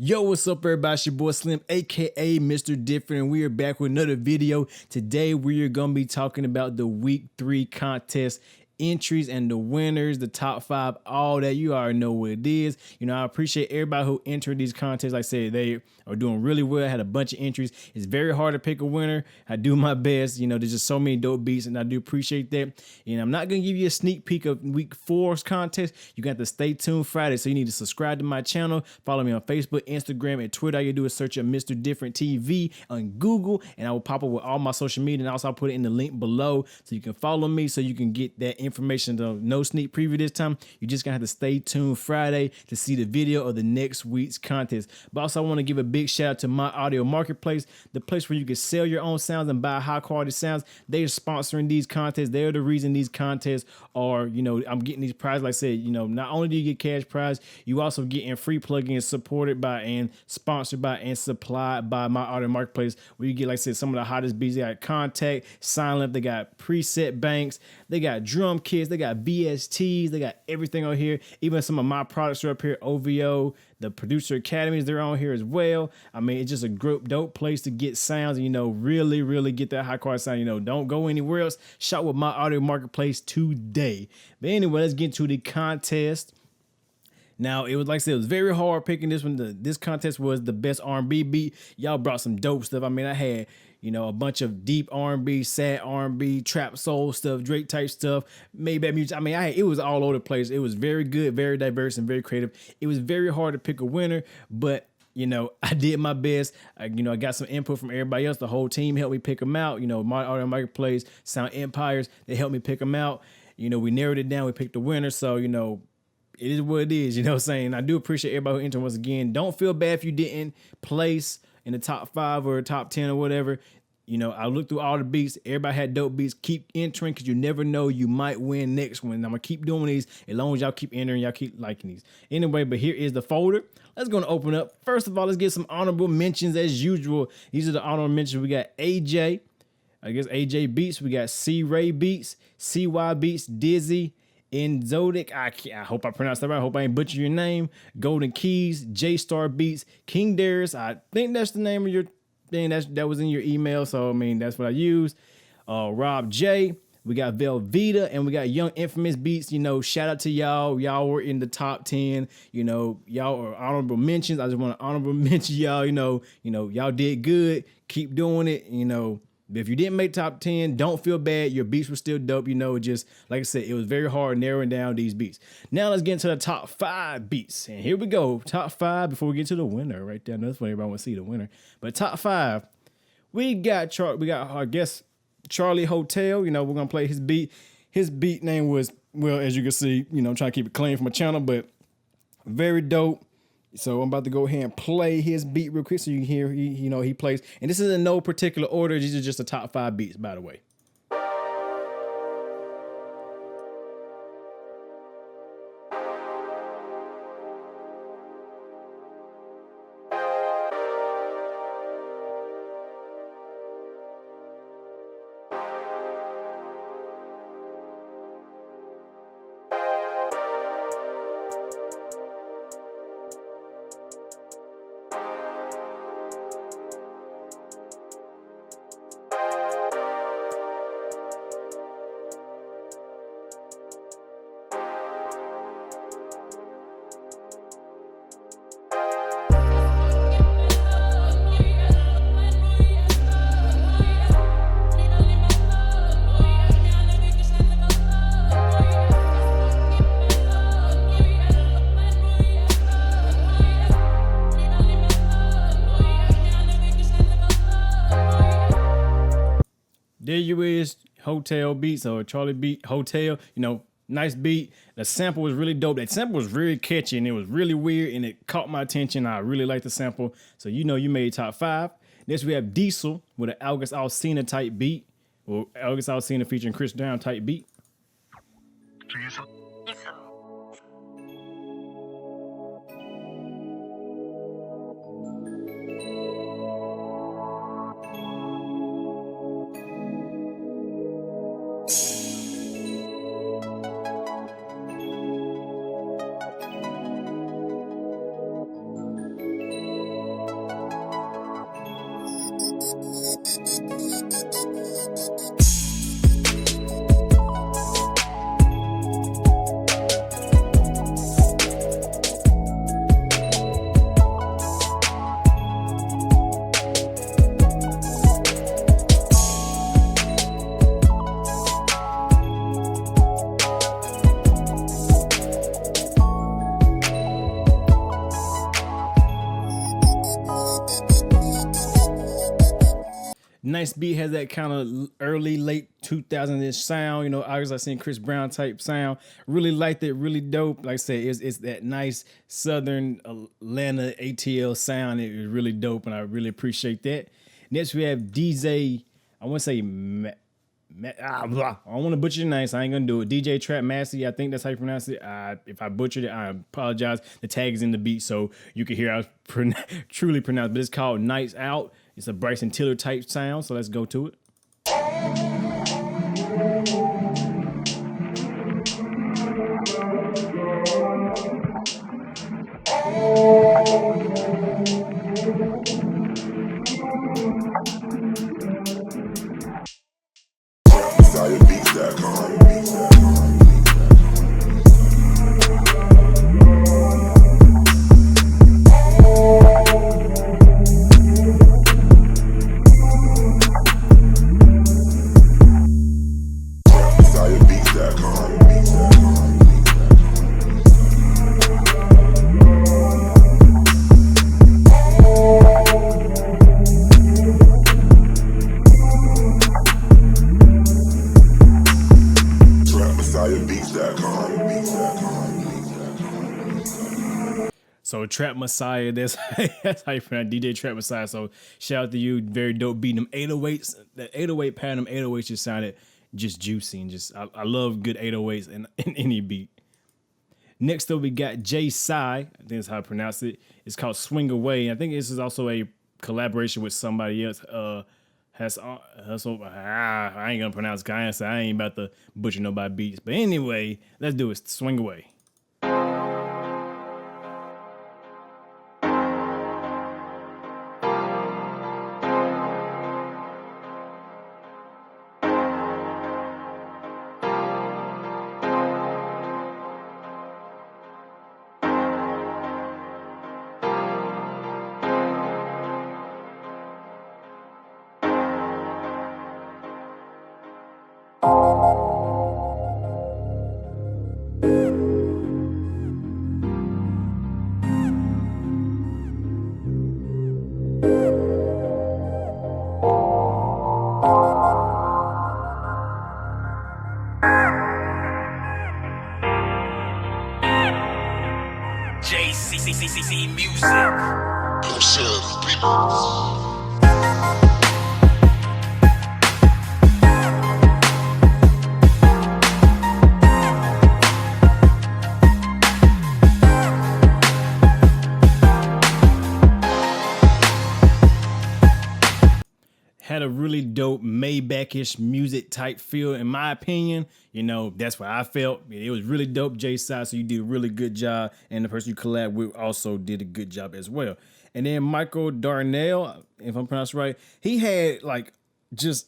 Yo, what's up everybody? It's your boy Slim, aka Mr. Different, and we are back with another video. Today we are going to be talking about the week 3 contest entries and the winners, the top 5, all that. You already know what it is. You know, I appreciate everybody who entered these contests. Like I said, they are doing really well. I had a bunch of entries. It's very hard to pick a winner. I do my best. You know, there's just so many dope beats, and I do appreciate that. And I'm not going to give you a sneak peek of week 4's contest. You got to stay tuned Friday, so you need to subscribe to my channel. Follow me on Facebook, Instagram, and Twitter. All you do is search up MrDifferentTV on Google, and I will pop up with all my social media, and also I'll put it in the link below so you can follow me, so you can get that information. No sneak preview this time. You just gonna have to stay tuned Friday to see the video of the next week's contest. But also I want to give a big shout out to My Audio Marketplace, the place where you can sell your own sounds and buy high quality sounds. They're sponsoring these contests. They're the reason these contests are, you know, I'm getting these prizes. Like I said, you know, not only do you get cash prize, you also getting free plugins supported by and sponsored by and supplied by My Audio Marketplace, where you get, like I said, some of the hottest beats. They got Contact, Silent, they got preset banks, they got drum kits, they got VSTs, they got everything on here. Even some of my products are up here. OVO, the Producer Academies, they're on here as well. I mean, it's just a dope place to get sounds and, you know, really get that high quality sound. You know, don't go anywhere else. Shop with My Audio Marketplace today. But anyway, let's get to the contest. Now, it was, like I said, it was very hard picking this one. This contest was the best R&B beat. Y'all brought some dope stuff. I mean, I had, you know, a bunch of deep R&B, sad R&B, trap soul stuff, Drake type stuff, Maybach music. I mean, it was all over the place. It was very good, very diverse, and very creative. It was very hard to pick a winner, but you know, I did my best. I got some input from everybody else. The whole team helped me pick them out. You know, My Audio Marketplace, Sound Empires, they helped me pick them out. You know, we narrowed it down. We picked the winner. So, you know, it is what it is, you know what I'm saying? I do appreciate everybody who entered once again. Don't feel bad if you didn't place in the top 5 or top 10 or whatever. You know, I looked through all the beats. Everybody had dope beats. Keep entering, because you never know, you might win next one. I'm going to keep doing these as long as y'all keep entering, y'all keep liking these. Anyway, but here is the folder. Let's go and open up. First of all, let's get some honorable mentions as usual. These are the honorable mentions. We got AJ, I guess AJ Beats. We got C Ray Beats, CY Beats, Dizzy, Zodic, I hope I pronounced that right. I hope I ain't butchering your name. Golden Keys, J Star Beats, King Darius. I think that's the name of your thing. That was in your email. So I mean, that's what I used. Rob J. We got Velveeta, and we got Young Infamous Beats. You know, shout out to y'all. Y'all were in the top 10. You know, y'all are honorable mentions. I just want to honorable mention y'all. You know, y'all did good. Keep doing it. You know. If you didn't make top 10, don't feel bad. Your beats were still dope. You know, just like I said, it was very hard narrowing down these beats. Now let's get into the top 5 beats. And here we go. Top 5 before we get to the winner right there. That's what everybody wants to see, the winner. But top 5, we got I guess Charlie Hotel. You know, we're going to play his beat. His beat name was, well, as you can see, you know, I'm trying to keep it clean for my channel, but very dope. So I'm about to go ahead and play his beat real quick so you can hear he plays. And this is in no particular order. These are just the top 5 beats, by the way. There you is, Hotel Beats, or Charlie Beat Hotel. You know, nice beat. The sample was really dope. That sample was really catchy, and it was really weird, and it caught my attention. I really liked the sample. So you know you made top 5. Next we have Diesel with an August Alsina type beat, or August Alsina featuring Chris Brown type beat. Nice beat, has that kind of early, late 2000s sound. You know, obviously I seen Chris Brown type sound. Really liked it, really dope. Like I said, it's that nice Southern Atlanta ATL sound. It was really dope, and I really appreciate that. Next we have DJ, I want to say, I want to butcher your name, so I ain't gonna do it. DJ Trap Massey, I think that's how you pronounce it. If I butchered it, I apologize. The tag is in the beat, so you can hear how it's truly pronounced. But it's called Nights Out. It's a Bryson Tiller type sound, so let's go to it. So Trap Messiah, that's how you pronounce DJ Trap Messiah. So shout out to you, very dope beat. Them 808s, that 808 pattern, them 808s just sounded just juicy, and just I love good 808s in any beat. Next up we got Jay Sai, I think that's how I pronounce it. It's called Swing Away. I think this is also a collaboration with somebody else. I ain't gonna pronounce guy, so I ain't about to butcher nobody beats. But anyway, let's do it. Swing Away. JCCCC music. Had a really dope Maybach-ish music type feel, in my opinion. You know, that's what I felt. It was really dope, Jay Sai, so you did a really good job, and the person you collab with also did a good job as well. And then Michael Darnell, if I'm pronouncing right, he had like just,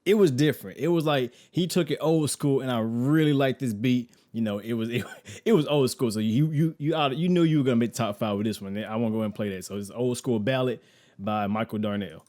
it was different. It was like he took it old school, and I really liked this beat. You know, it was old school, so you knew you were gonna make top 5 with this one. I won't go ahead and play that. So it's old school ballad by Michael Darnell.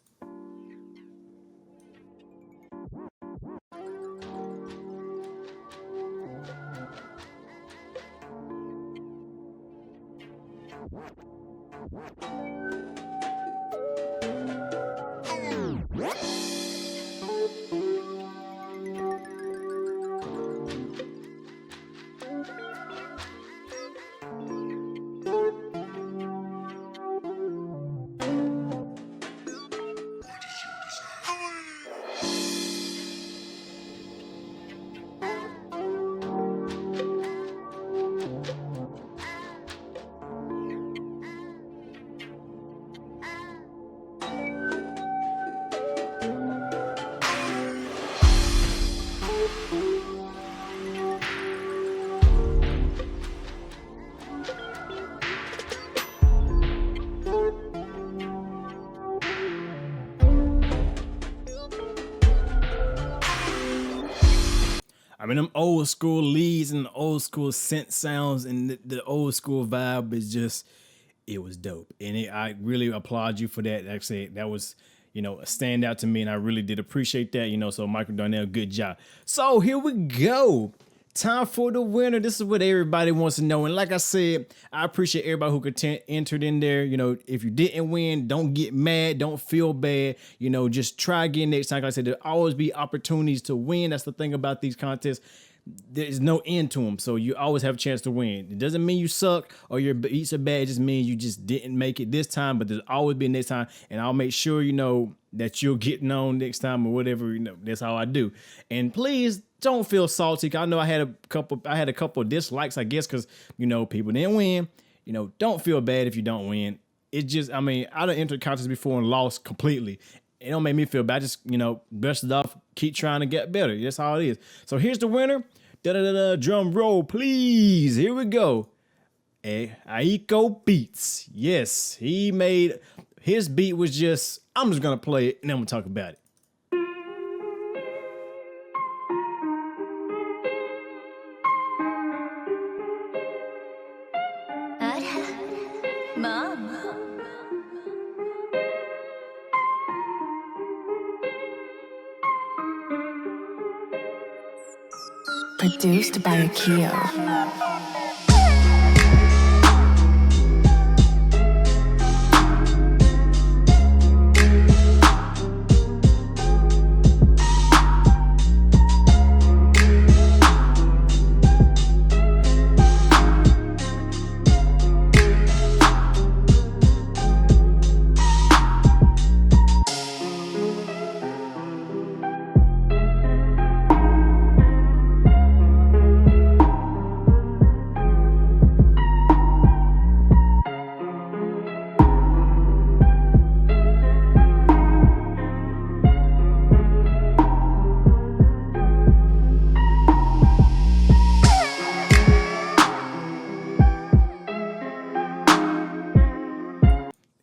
mean, them old school leads and the old school synth sounds and the old school vibe is just, it was dope. And I really applaud you for that. Like I said, that was, a standout to me, and I really did appreciate that, so Michael Darnell, good job. So here we go. Time for the winner. This is what everybody wants to know. And like I said, I appreciate everybody who entered in there. If you didn't win, don't get mad. Don't feel bad. Just try again next time. Like I said, there'll always be opportunities to win. That's the thing about these contests. There's no end to them. So you always have a chance to win. It doesn't mean you suck or your beats are bad. It just means you just didn't make it this time, but there's always be next time. And I'll make sure, that you'll get known next time or whatever, that's how I do. And please don't feel salty. I know I had a couple of dislikes, I guess, because, people didn't win. Don't feel bad if you don't win. It just, I done entered contests before and lost completely. It don't make me feel bad. Just, brush it off, keep trying to get better. That's how it is. So here's the winner. Drum roll, please. Here we go. Aiko Beats. Yes, he made, his beat was just, I'm just going to play it and then I'm going to talk about it. Mom. Produced by Akio.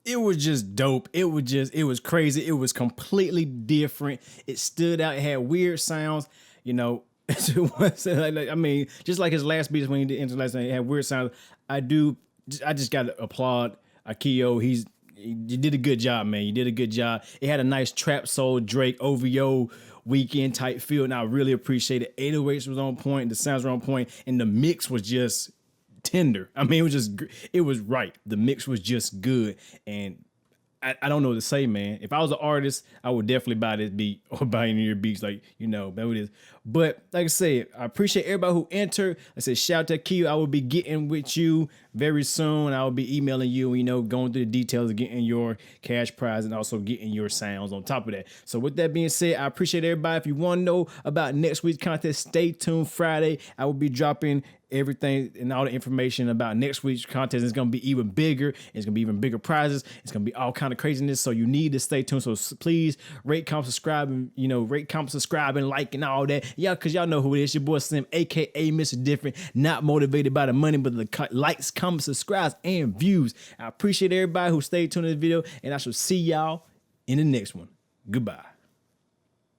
It was just dope. It was crazy. It was completely different. It stood out. It had weird sounds, just like his last beats when he did intro last night, it had weird sounds. I just got to applaud Akio. You did a good job, man. You did a good job. It had a nice trap soul Drake OVO weekend type feel, and I really appreciate it. 808s was on point. The sounds were on point, and the mix was just tender. It was right. The mix was just good, and I don't know what to say, man. If I was an artist, I would definitely buy this beat or buy any of your beats, that what it is. But like I said, I appreciate everybody who entered. I said, shout out to Q. I will be getting with you very soon. I will be emailing you, going through the details of getting your cash prize and also getting your sounds on top of that. So with that being said, I appreciate everybody. If you want to know about next week's contest, stay tuned. Friday, I will be dropping everything and all the information about next week's contest. It's going to be even bigger. It's going to be even bigger prizes. It's going to be all kind of craziness. So you need to stay tuned. So please rate, comment, subscribe, and like and all that. Yeah, because y'all know who it is. Your boy Slim, aka Mr. Different, not motivated by the money, but the likes, comments, subscribes, and views. I appreciate everybody who stayed tuned to this video, and I shall see y'all in the next one. Goodbye.